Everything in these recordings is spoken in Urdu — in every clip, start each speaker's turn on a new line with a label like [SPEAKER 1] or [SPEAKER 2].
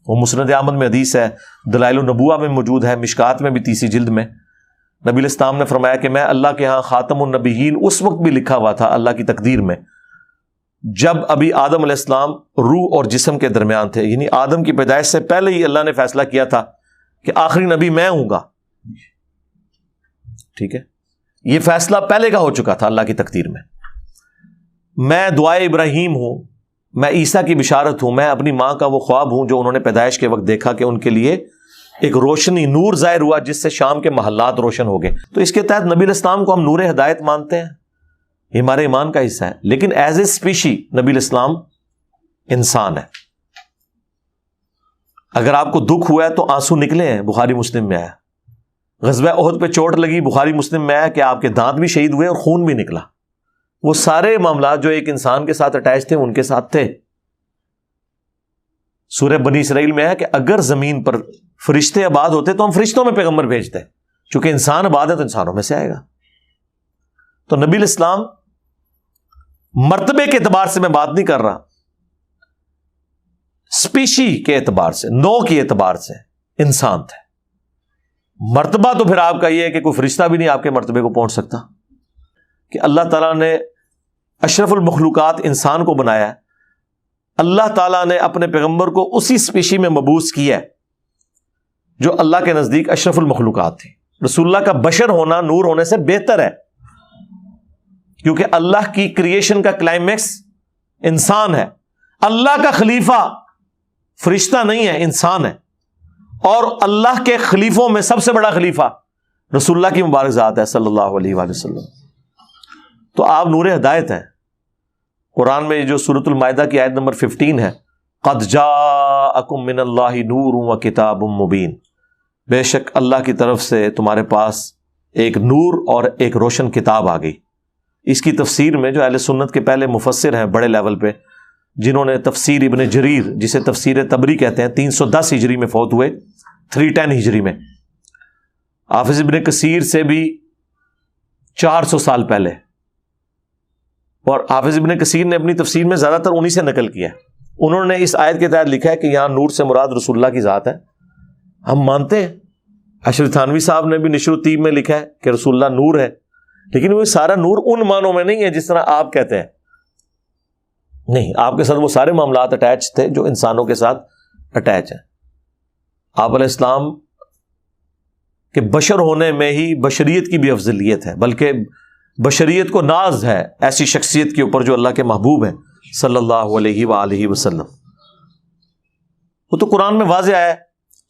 [SPEAKER 1] وہ مسند احمد میں حدیث ہے، دلائل النبوہ میں موجود ہے، مشکات میں بھی 30 جلد میں نبی علیہ السلام نے فرمایا کہ میں اللہ کے ہاں خاتم النبیین اس وقت بھی لکھا ہوا تھا اللہ کی تقدیر میں جب ابھی آدم علیہ السلام روح اور جسم کے درمیان تھے، یعنی آدم کی پیدائش سے پہلے ہی اللہ نے فیصلہ کیا تھا کہ آخری نبی میں ہوں گا. ٹھیک ہے، یہ فیصلہ پہلے کا ہو چکا تھا اللہ کی تقدیر میں. میں دعائے ابراہیم ہوں، میں عیسیٰ کی بشارت ہوں، میں اپنی ماں کا وہ خواب ہوں جو انہوں نے پیدائش کے وقت دیکھا کہ ان کے لیے ایک روشنی نور ظاہر ہوا جس سے شام کے محلات روشن ہو گئے. تو اس کے تحت نبی علیہ السلام کو ہم نور ہدایت مانتے ہیں، یہ ہمارے ایمان کا حصہ ہے. لیکن ایز اے اسپیشی نبی علیہ السلام انسان ہے. اگر آپ کو دکھ ہوا ہے تو آنسو نکلے ہیں، بخاری مسلم میں آیا. غزوہ احد پہ چوٹ لگی، بخاری مسلم میں آیا کہ آپ کے دانت بھی شہید ہوئے اور خون بھی نکلا. وہ سارے معاملات جو ایک انسان کے ساتھ اٹیچ تھے ان کے ساتھ تھے. سورہ بنی اسرائیل میں ہے کہ اگر زمین پر فرشتے آباد ہوتے تو ہم فرشتوں میں پیغمبر بھیجتے، چونکہ انسان آباد ہے تو انسانوں میں سے آئے گا. تو نبی علیہ السلام مرتبے کے اعتبار سے میں بات نہیں کر رہا، اسپیشی کے اعتبار سے، نو کے اعتبار سے انسان تھے. مرتبہ تو پھر آپ کا یہ ہے کہ کوئی فرشتہ بھی نہیں آپ کے مرتبے کو پہنچ سکتا. کہ اللہ تعالیٰ نے اشرف المخلوقات انسان کو بنایا ہے، اللہ تعالیٰ نے اپنے پیغمبر کو اسی اسپیشی میں مبعوث کیا ہے جو اللہ کے نزدیک اشرف المخلوقات تھی. رسول اللہ کا بشر ہونا نور ہونے سے بہتر ہے، کیونکہ اللہ کی کریشن کا کلائمیکس انسان ہے. اللہ کا خلیفہ فرشتہ نہیں ہے، انسان ہے. اور اللہ کے خلیفوں میں سب سے بڑا خلیفہ رسول اللہ کی مبارک ذات ہے صلی اللہ علیہ وآلہ وسلم. تو آپ نور ہدایت ہیں. قرآن میں جو سورۃ المائدہ کی آیت نمبر 15 ہے، قد جاءکم من اللہ نور و کتاب مبین، بے شک اللہ کی طرف سے تمہارے پاس ایک نور اور ایک روشن کتاب آ گئی. اس کی تفسیر میں جو اہل سنت کے پہلے مفسر ہیں بڑے لیول پہ، جنہوں نے تفسیر ابن جریر جسے تفسیر تبری کہتے ہیں 310 ہجری میں فوت ہوئے، 310 ہجری میں، حافظ ابن کثیر سے بھی 400 سال پہلے، اور حافظ ابن کثیر نے اپنی تفسیر میں زیادہ تر انہی سے نقل کیا ہے. انہوں نے اس آیت کے تحت لکھا ہے کہ یہاں نور سے مراد رسول اللہ کی ذات ہے. ہم مانتے ہیں. اشرف تھانوی صاحب نے بھی نشر الطیب میں لکھا ہے کہ رسول اللہ نور ہے، لیکن وہ سارا نور ان معنوں میں نہیں ہے جس طرح آپ کہتے ہیں. نہیں، آپ کے ساتھ وہ سارے معاملات اٹیچ تھے جو انسانوں کے ساتھ اٹیچ ہیں. آپ علیہ السلام کے بشر ہونے میں ہی بشریت کی بھی افضلیت ہے، بلکہ بشریت کو ناز ہے ایسی شخصیت کے اوپر جو اللہ کے محبوب ہیں صلی اللہ علیہ وآلہ وسلم. وہ تو قرآن میں واضح ہے.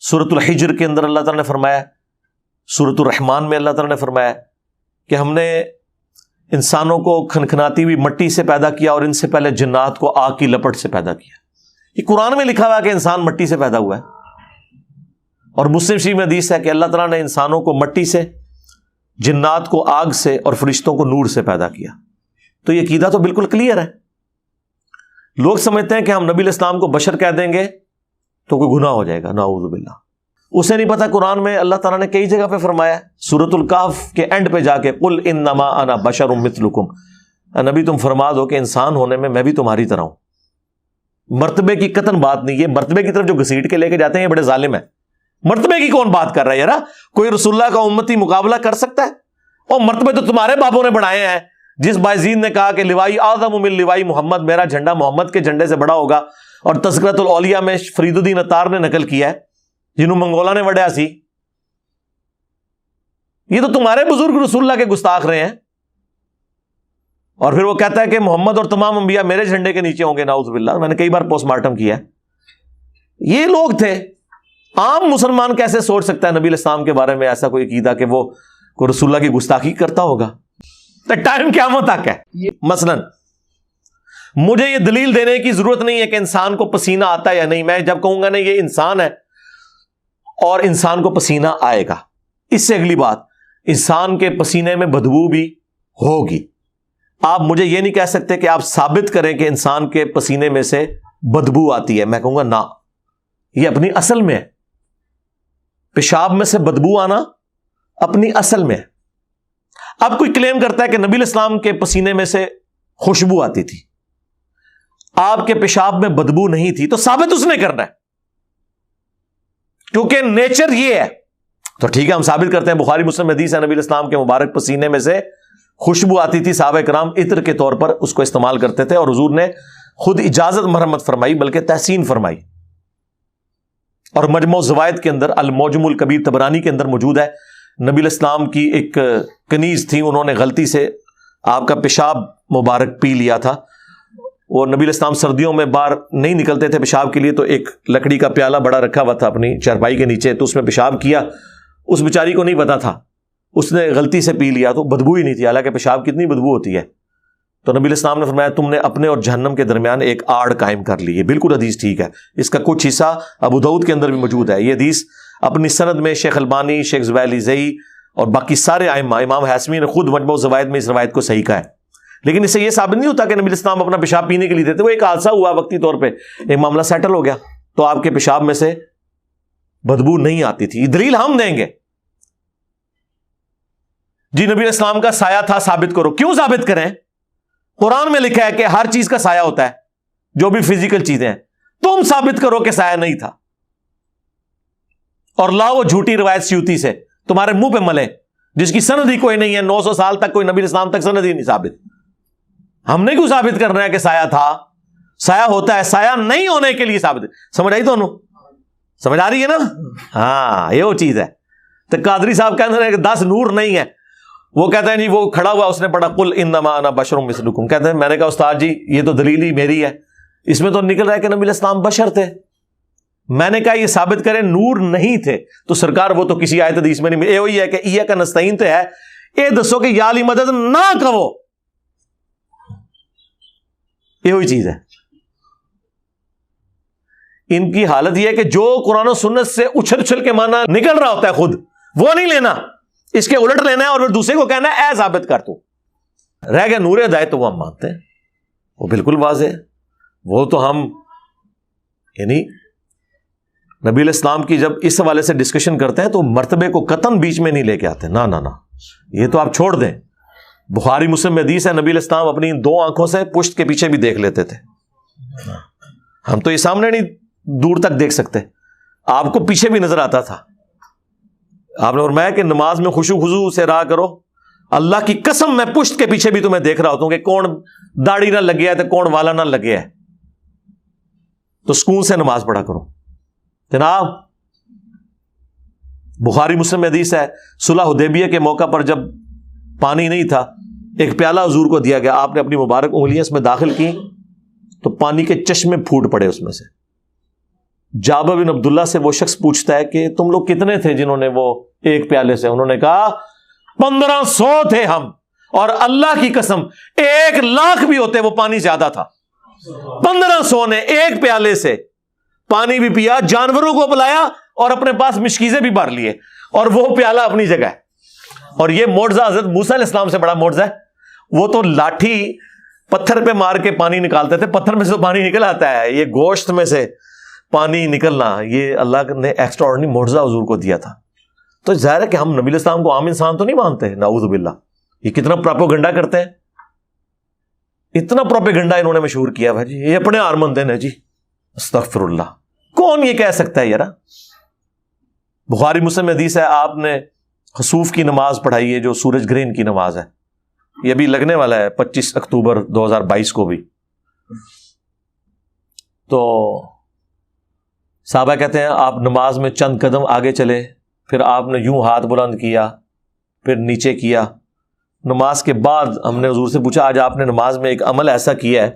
[SPEAKER 1] سورۃ الحجر کے اندر اللہ تعالیٰ نے فرمایا، سورۃ الرحمن میں اللہ تعالیٰ نے فرمایا کہ ہم نے انسانوں کو کھنکھناتی ہوئی مٹی سے پیدا کیا اور ان سے پہلے جنات کو آگ کی لپٹ سے پیدا کیا. یہ قرآن میں لکھا ہوا ہے کہ انسان مٹی سے پیدا ہوا ہے. اور مسلم شریف میں حدیث ہے کہ اللہ تعالیٰ نے انسانوں کو مٹی سے، جنات کو آگ سے اور فرشتوں کو نور سے پیدا کیا. تو یہ عقیدہ تو بالکل کلیئر ہے. لوگ سمجھتے ہیں کہ ہم نبی علیہ السلام کو بشر کہہ دیں گے تو کوئی گناہ ہو جائے گا، نعوذ باللہ. اسے نہیں پتا قرآن میں اللہ تعالیٰ نے کئی جگہ پہ فرمایا، سورۃ الکہف کے اینڈ پہ جا کے قل انما انا بشر مثلکم، نبی تم فرما دو کہ انسان ہونے میں بھی تمہاری طرح ہوں. مرتبے کی قطن بات نہیں. یہ مرتبے کی طرف جو گھسیٹ کے لے کے جاتے ہیں یہ بڑے ظالم ہیں. مرتبے کی کون بات کر رہا ہے یار؟ کوئی رسول اللہ کا امتی مقابلہ کر سکتا ہے؟ اور مرتبے تو تمہارے بابوں نے بڑھائے ہیں. جس بائزید نے کہا کہ لوائی اعظم من لوائی محمد، میرا جھنڈا محمد کے جھنڈے سے بڑا ہوگا، اور تذکرۃ الاولیاء میں فرید الدین عطار نے نقل کیا ہے جنہوں منگولا نے وڈیا سی. یہ تو تمہارے بزرگ رسول اللہ کے گستاخ رہے ہیں. اور پھر وہ کہتا ہے کہ محمد اور تمام انبیاء میرے جھنڈے کے نیچے ہوں گے، نعوذ باللہ. میں نے کئی بار پوسٹ مارٹم کیا ہے. یہ لوگ تھے. عام مسلمان کیسے سوچ سکتا ہے نبی علیہ السلام کے بارے میں ایسا کوئی عقیدہ کہ وہ کوئی رسول اللہ کی گستاخی کرتا ہوگا؟ ٹائم قیامت تک ہے. مثلا مجھے یہ دلیل دینے کی ضرورت نہیں ہے کہ انسان کو پسینہ آتا ہے یا نہیں. میں جب کہوں گا نہیں یہ انسان ہے اور انسان کو پسینہ آئے گا، اس سے اگلی بات، انسان کے پسینے میں بدبو بھی ہوگی. آپ مجھے یہ نہیں کہہ سکتے کہ آپ ثابت کریں کہ انسان کے پسینے میں سے بدبو آتی ہے. میں کہوں گا نہ، یہ اپنی اصل میں ہے. پیشاب میں سے بدبو آنا اپنی اصل میں ہے. اب کوئی کلیم کرتا ہے کہ نبی علیہ السلام کے پسینے میں سے خوشبو آتی تھی، آپ کے پیشاب میں بدبو نہیں تھی، تو ثابت اس نے کرنا ہے. کیونکہ نیچر یہ ہے. تو ٹھیک ہے ہم ثابت کرتے ہیں, بخاری مسلم حدیث ہے, نبی علیہ السلام کے مبارک پسینے میں سے خوشبو آتی تھی, صحابہ کرام عطر کے طور پر اس کو استعمال کرتے تھے, اور حضور نے خود اجازت مرحمت فرمائی بلکہ تحسین فرمائی. اور مجموع الزوائد کے اندر المعجم الکبیر طبرانی کے اندر موجود ہے, نبی علیہ السلام کی ایک کنیز تھی, انہوں نے غلطی سے آپ کا پیشاب مبارک پی لیا تھا. وہ نبی علیہ السلام سردیوں میں باہر نہیں نکلتے تھے پیشاب کے لیے, تو ایک لکڑی کا پیالہ بڑا رکھا ہوا تھا اپنی چارپائی کے نیچے, تو اس میں پیشاب کیا. اس بیچاری کو نہیں پتا تھا, اس نے غلطی سے پی لیا, تو بدبو ہی نہیں تھی, حالانکہ پیشاب کتنی بدبو ہوتی ہے. تو نبی علیہ السلام نے فرمایا تم نے اپنے اور جہنم کے درمیان ایک آڑ قائم کر لی. یہ بالکل حدیث ٹھیک ہے, اس کا کچھ حصہ ابو داؤد کے اندر بھی موجود ہے. یہ حدیث اپنی سند میں شیخ البانی, شیخ زبیلی زئی اور باقی سارے ائمہ, امام حاسمی نے خود مجموع الزوائد میں اس روایت کو صحیح کہا ہے. لیکن اس سے یہ ثابت نہیں ہوتا کہ نبی علیہ السلام اپنا پیشاب پینے کے لیے دیتے, وہ ایک حادثہ ہوا وقتی طور پہ, ایک معاملہ سیٹل ہو گیا, تو آپ کے پیشاب میں سے بدبو نہیں آتی تھی. دلیل ہم دیں گے جی نبی علیہ السلام کا سایہ تھا, ثابت کرو. کیوں ثابت کریں؟ قرآن میں لکھا ہے کہ ہر چیز کا سایہ ہوتا ہے, جو بھی فزیکل چیزیں ہیں. تم ثابت کرو کہ سایہ نہیں تھا, اور لاؤ وہ جھوٹی روایت سیوطی سے تمہارے منہ پہ ملے, جس کی سند ہی کوئی نہیں ہے. 900 سال تک کوئی نبی علیہ السلام تک سند ہی نہیں ثابت. ہم نے کیوں ثابت کرنا ہے کہ سایہ تھا؟ سایہ ہوتا ہے, سایہ نہیں ہونے کے لیے ثابت. سمجھ آئی دونوں؟ سمجھ آ رہی ہے نا؟ ہاں, یہ وہ چیز ہے. تو قادری صاحب کہتے ہیں کہ 10 نور نہیں ہے. وہ کہتے ہیں جی وہ کھڑا ہوا, اس نے پڑھا قل انما انا بشر مثلکم. کہتے ہیں میں نے کہا استاد جی یہ تو دلیل ہی میری ہے, اس میں تو نکل رہا ہے کہ نبی علیہ السلام بشر تھے. میں نے کہا یہ ثابت کریں نور نہیں تھے, تو سرکار وہ تو کسی آیت حدیث میں نہیں. یہ وہی ہے کہ ایاک نستعین تو ہے, یہ دسو کہ یا علی مدد نہ کہو, یہ وہی چیز ہے. ان کی حالت یہ ہے کہ جو قرآن و سنت سے اچھل اچھل کے معنی نکل رہا ہوتا ہے خود وہ نہیں لینا, اس کے الٹ لینا ہے, اور پھر دوسرے کو کہنا ہے اے ثابت کر. تو رہ گیا نور ہدایت, تو وہ ہم مانتے ہیں, وہ بالکل واضح ہے. وہ تو ہم یعنی نبی علیہ السلام کی جب اس حوالے سے ڈسکشن کرتے ہیں تو مرتبے کو قطعاً بیچ میں نہیں لے کے آتے. نہ یہ تو آپ چھوڑ دیں. بخاری مسلم میں حدیث ہے نبی علیہ السلام اپنی 2 آنکھوں سے پشت کے پیچھے بھی دیکھ لیتے تھے. ہم تو یہ سامنے نہیں دور تک دیکھ سکتے, آپ کو پیچھے بھی نظر آتا تھا. آپ نے فرمایا کہ نماز میں خشوع خضوع سے رہا کرو. اللہ کی قسم میں پشت کے پیچھے بھی تمہیں دیکھ رہا ہوتا ہوں کہ کون داڑھی نہ لگیا ہے تو کون والا نہ لگیا ہے, تو سکون سے نماز پڑھا کرو. جناب بخاری مسلم میں حدیث ہے صلح حدیبیہ کے موقع پر جب پانی نہیں تھا, ایک پیالہ حضور کو دیا گیا, آپ نے اپنی مبارک انگلیاں اس میں داخل کی تو پانی کے چشمے پھوٹ پڑے اس میں سے. جابر بن عبداللہ سے وہ شخص پوچھتا ہے کہ تم لوگ کتنے تھے جنہوں نے وہ ایک پیالے سے؟ انہوں نے کہا 1500 تھے ہم, اور اللہ کی قسم 1,00,000 بھی ہوتے وہ پانی زیادہ تھا. 1500 نے ایک پیالے سے پانی بھی پیا, جانوروں کو پلایا, اور اپنے پاس مشکیزیں بھی بھر لیے, اور وہ پیالہ اپنی جگہ ہے. اور یہ معجزہ حضرت موسیٰ علیہ السلام سے بڑا معجزہ ہے. وہ تو لاٹھی پتھر پہ مار کے پانی نکالتے تھے, پتھر میں سے تو پانی نکل آتا ہے, یہ گوشت میں سے پانی نکلنا یہ اللہ نے ایکسٹرا آرڈنری معجزہ حضور کو دیا تھا. تو ظاہر ہے کہ ہم نبی علیہ السلام کو عام انسان تو نہیں مانتے, نعوذ باللہ. یہ کتنا پروپیگنڈا کرتے ہیں, اتنا پروپیگنڈا انہوں نے مشہور کیا بھائی جی, یہ اپنے آرمندن ہے جی, استغفر اللہ. کون یہ کہہ سکتا ہے یار؟ بخاری مسلم حدیث ہے آپ نے خسوف کی نماز پڑھائی ہے, جو سورج گرہن کی نماز ہے, یہ بھی لگنے والا ہے 25 اکتوبر 2022 کو بھی. تو صحابہ کہتے ہیں آپ نماز میں چند قدم آگے چلے, پھر آپ نے یوں ہاتھ بلند کیا, پھر نیچے کیا. نماز کے بعد ہم نے حضور سے پوچھا آج آپ نے نماز میں ایک عمل ایسا کیا ہے,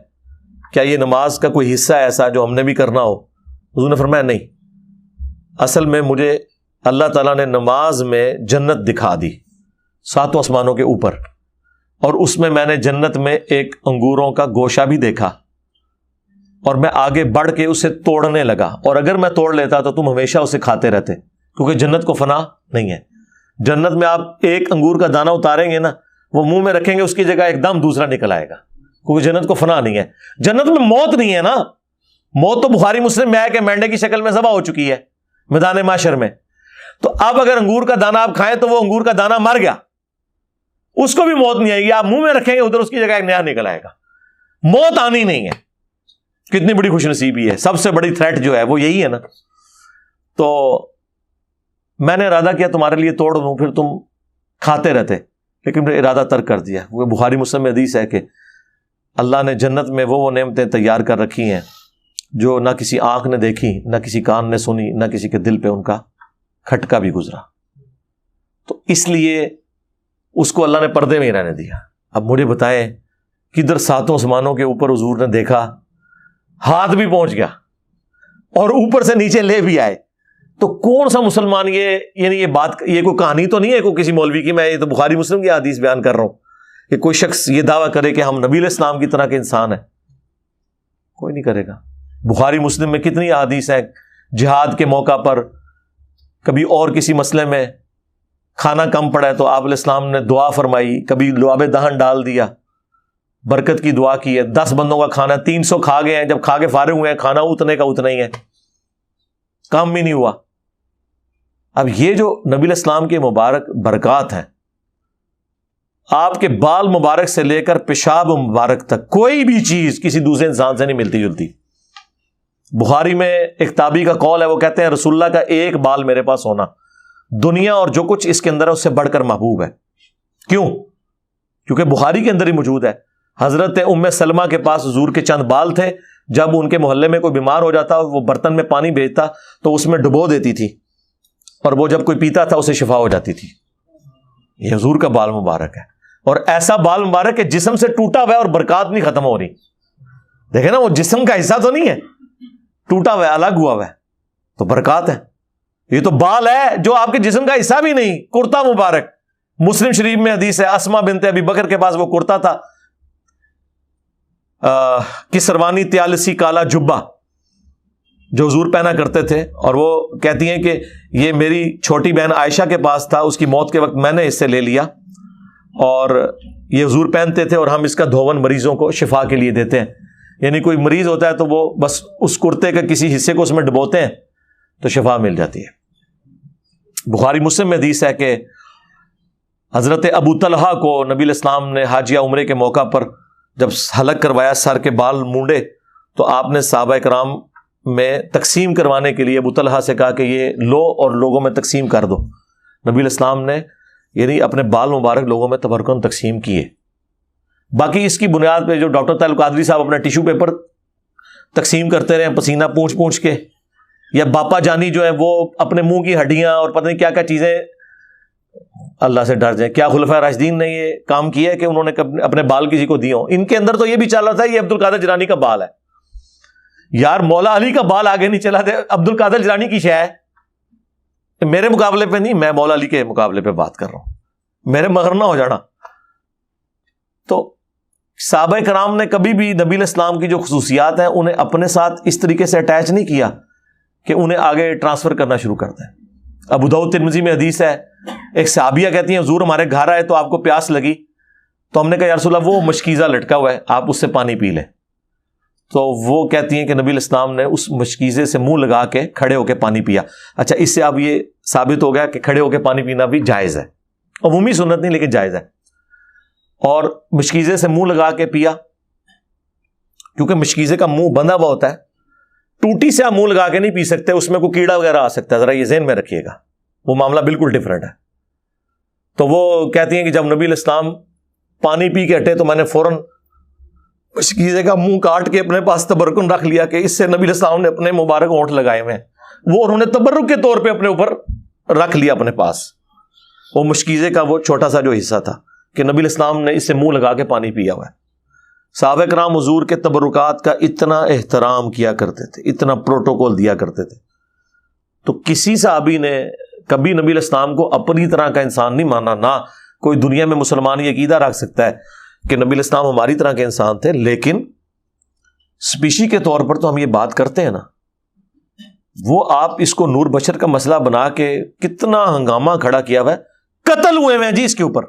[SPEAKER 1] کیا یہ نماز کا کوئی حصہ ایسا جو ہم نے بھی کرنا ہو؟ حضور نے فرمایا نہیں, اصل میں مجھے اللہ تعالیٰ نے نماز میں جنت دکھا دی 7 آسمانوں کے اوپر, اور اس میں نے جنت میں ایک انگوروں کا گوشہ بھی دیکھا, اور میں آگے بڑھ کے اسے توڑنے لگا, اور اگر میں توڑ لیتا تو تم ہمیشہ اسے کھاتے رہتے, کیونکہ جنت کو فنا نہیں ہے. جنت میں آپ ایک انگور کا دانہ اتاریں گے نا, وہ منہ میں رکھیں گے اس کی جگہ ایک دم دوسرا نکل آئے گا, کیونکہ جنت کو فنا نہیں ہے. جنت میں موت نہیں ہے نا, موت تو بخاری مسلم میں ہے کہ مینڈے کی شکل میں ذبح ہو چکی ہے میدان محشر میں. تو اب اگر انگور کا دانہ آپ کھائیں تو وہ انگور کا دانہ مر گیا, اس کو بھی موت نہیں آئے گی, آپ منہ میں رکھیں گے ادھر اس کی جگہ ایک نیا نکل آئے گا. موت آنی نہیں ہے. کتنی بڑی خوش نصیبی ہے, سب سے بڑی تھریٹ جو ہے وہ یہی ہے نا. تو میں نے ارادہ کیا تمہارے لیے توڑ دوں، پھر تم کھاتے رہتے، لیکن پھر ارادہ ترک کر دیا۔ وہ بخاری مسلم میں حدیث ہے کہ اللہ نے جنت میں وہ نعمتیں تیار کر رکھی ہیں جو نہ کسی آنکھ نے دیکھی، نہ کسی کان نے سنی، نہ کسی کے دل پہ ان کا کھٹکا بھی گزرا۔ تو اس لیے اس کو اللہ نے پردے میں ہی رہنے دیا۔ اب مجھے بتائیں کدھر ساتوں آسمانوں کے اوپر حضور نے دیکھا، ہاتھ بھی پہنچ گیا اور اوپر سے نیچے لے بھی آئے، تو کون سا مسلمان یہ بات، یہ کوئی کہانی تو نہیں ہے کوئی کسی مولوی کی، میں یہ تو بخاری مسلم کی حدیث بیان کر رہا ہوں کہ کوئی شخص یہ دعویٰ کرے کہ ہم نبی علیہ السلام کی طرح کے انسان ہیں، کوئی نہیں کرے گا۔ بخاری مسلم میں کتنی احادیث ہیں، جہاد کے موقع پر کبھی اور کسی مسئلے میں کھانا کم پڑا ہے تو آپ علیہ السلام نے دعا فرمائی، کبھی لعاب دہن ڈال دیا، برکت کی دعا کی ہے۔ 10 بندوں کا کھانا 300 کھا گئے ہیں، جب کھا کے فارغ ہوئے ہیں کھانا اتنے کا اتنا ہی ہے، کام بھی نہیں ہوا۔ اب یہ جو نبی علیہ السلام کے مبارک برکات ہیں، آپ کے بال مبارک سے لے کر پیشاب مبارک تک کوئی بھی چیز کسی دوسرے انسان سے نہیں ملتی جلتی۔ بخاری میں ایک تابعی کا قول ہے، وہ کہتے ہیں رسول اللہ کا ایک بال میرے پاس ہونا دنیا اور جو کچھ اس کے اندر ہے اس سے بڑھ کر محبوب ہے۔ کیوں؟ کیونکہ بخاری کے اندر ہی موجود ہے، حضرت ام سلمہ کے پاس حضور کے چند بال تھے، جب ان کے محلے میں کوئی بیمار ہو جاتا وہ برتن میں پانی بھیجتا تو اس میں ڈبو دیتی تھی، اور وہ جب کوئی پیتا تھا اسے شفا ہو جاتی تھی۔ یہ حضور کا بال مبارک ہے، اور ایسا بال مبارک ہے جسم سے ٹوٹا ہوا ہے اور برکات نہیں ختم ہو رہی۔ دیکھیں نا، وہ جسم کا حصہ تو نہیں ہے، ٹوٹا ہوا ہے، الگ ہوا ہوا ہے، تو برکات ہے۔ یہ تو بال ہے جو آپ کے جسم کا حصہ بھی نہیں، کرتا مبارک۔ مسلم شریف میں حدیث ہے، اسما بنت ابی بکر کے پاس وہ کرتا تھا، کسروانی تیالسی کالا جبہ جو حضور پہنا کرتے تھے، اور وہ کہتی ہیں کہ یہ میری چھوٹی بہن عائشہ کے پاس تھا، اس کی موت کے وقت میں نے اس سے لے لیا، اور یہ حضور پہنتے تھے، اور ہم اس کا دھون مریضوں کو شفا کے لیے دیتے ہیں۔ یعنی کوئی مریض ہوتا ہے تو وہ بس اس کرتے کے کسی حصے کو اس میں ڈبوتے ہیں تو شفا مل جاتی ہے۔ بخاری مسلم میں حدیث ہے کہ حضرت ابو طلحہ کو نبی علیہ السلام نے حج یا عمرے کے موقع پر جب حلق کروایا، سر کے بال مونڈے، تو آپ نے صحابہ کرام میں تقسیم کروانے کے لیے ابو طلحہ سے کہا کہ یہ لو اور لوگوں میں تقسیم کر دو۔ نبی علیہ السلام نے یعنی اپنے بال مبارک لوگوں میں تبرکن تقسیم کیے۔ باقی اس کی بنیاد پہ جو ڈاکٹر طاہر القادری صاحب اپنا ٹیشو پیپر تقسیم کرتے رہے پسینہ پونچھ پونچھ کے، یا باپا جانی جو ہے وہ اپنے منہ کی ہڈیاں اور پتہ نہیں کیا کیا چیزیں، اللہ سے ڈر جائیں۔ کیا خلفائے راشدین نے یہ کام کیا ہے کہ انہوں نے اپنے بال کسی کو دیے ہوں؟ ان کے اندر تو یہ بھی چل رہا تھا یہ عبد القادر جیلانی کا بال ہے، یار مولا علی کا بال آگے نہیں چلا، عبد القادر جیلانی کی شے ہے، میرے مقابلے پہ نہیں، میں مولا علی کے مقابلے پہ بات کر رہا ہوں، میرے مغر نہ ہو جانا۔ تو صحابہ کرام نے کبھی بھی نبی علیہ السلام کی جو خصوصیات ہیں انہیں اپنے ساتھ اس طریقے سے اٹیچ نہیں کیا کہ انہیں آگے ٹرانسفر کرنا شروع کر دیں۔ ابو داؤد ترمذی میں حدیث ہے، ایک صحابیہ کہتی ہیں حضور ہمارے گھر آئے تو آپ کو پیاس لگی، تو ہم نے کہا یا رسول اللہ وہ مشکیزہ لٹکا ہوا ہے، آپ اس سے پانی پی لیں۔ تو وہ کہتی ہیں کہ نبی علیہ السلام نے اس مشکیزے سے منہ لگا کے کھڑے ہو کے پانی پیا۔ اچھا، اس سے اب یہ ثابت ہو گیا کہ کھڑے ہو کے پانی پینا بھی جائز ہے، عمومی سنت نہیں لیکن جائز ہے۔ اور مشکیزے سے منہ لگا کے پیا، کیونکہ مشکیزے کا منہ بندھا ہوا ہوتا ہے، ٹوٹی سے آپ منہ لگا کے نہیں پی سکتے، اس میں کوئی کیڑا وغیرہ آ سکتا ہے، ذرا یہ ذہن میں رکھیے گا، وہ معاملہ بالکل ڈفرینٹ ہے۔ تو وہ کہتی ہیں کہ جب نبی علیہ السلام پانی پی کے ہٹے تو میں نے فوراً مشکیزے کا منہ کاٹ کے اپنے پاس تبرکن رکھ لیا کہ اس سے نبی علیہ السلام نے اپنے مبارک ہونٹ لگائے ہوئے ہیں، وہ انہوں نے تبرک کے طور پہ اپنے اوپر رکھ لیا اپنے پاس، وہ مشکیزے کا وہ چھوٹا سا جو حصہ تھا کہ نبی علیہ السلام نے اس سے منہ لگا کے پانی پیا ہوا ہے۔ صحابہ کرام حضور کے تبرکات کا اتنا احترام کیا کرتے تھے، اتنا پروٹوکول دیا کرتے تھے، تو کسی صحابی نے کبھی نبی علیہ السلام کو اپنی طرح کا انسان نہیں مانا۔ نہ کوئی دنیا میں مسلمان یہ عقیدہ رکھ سکتا ہے کہ نبی علیہ السلام ہماری طرح کے انسان تھے، لیکن سپیشی کے طور پر تو ہم یہ بات کرتے ہیں نا، وہ آپ اس کو نور بشر کا مسئلہ بنا کے کتنا ہنگامہ کھڑا کیا ہوا ہے، قتل ہوئے ہیں جی اس کے اوپر۔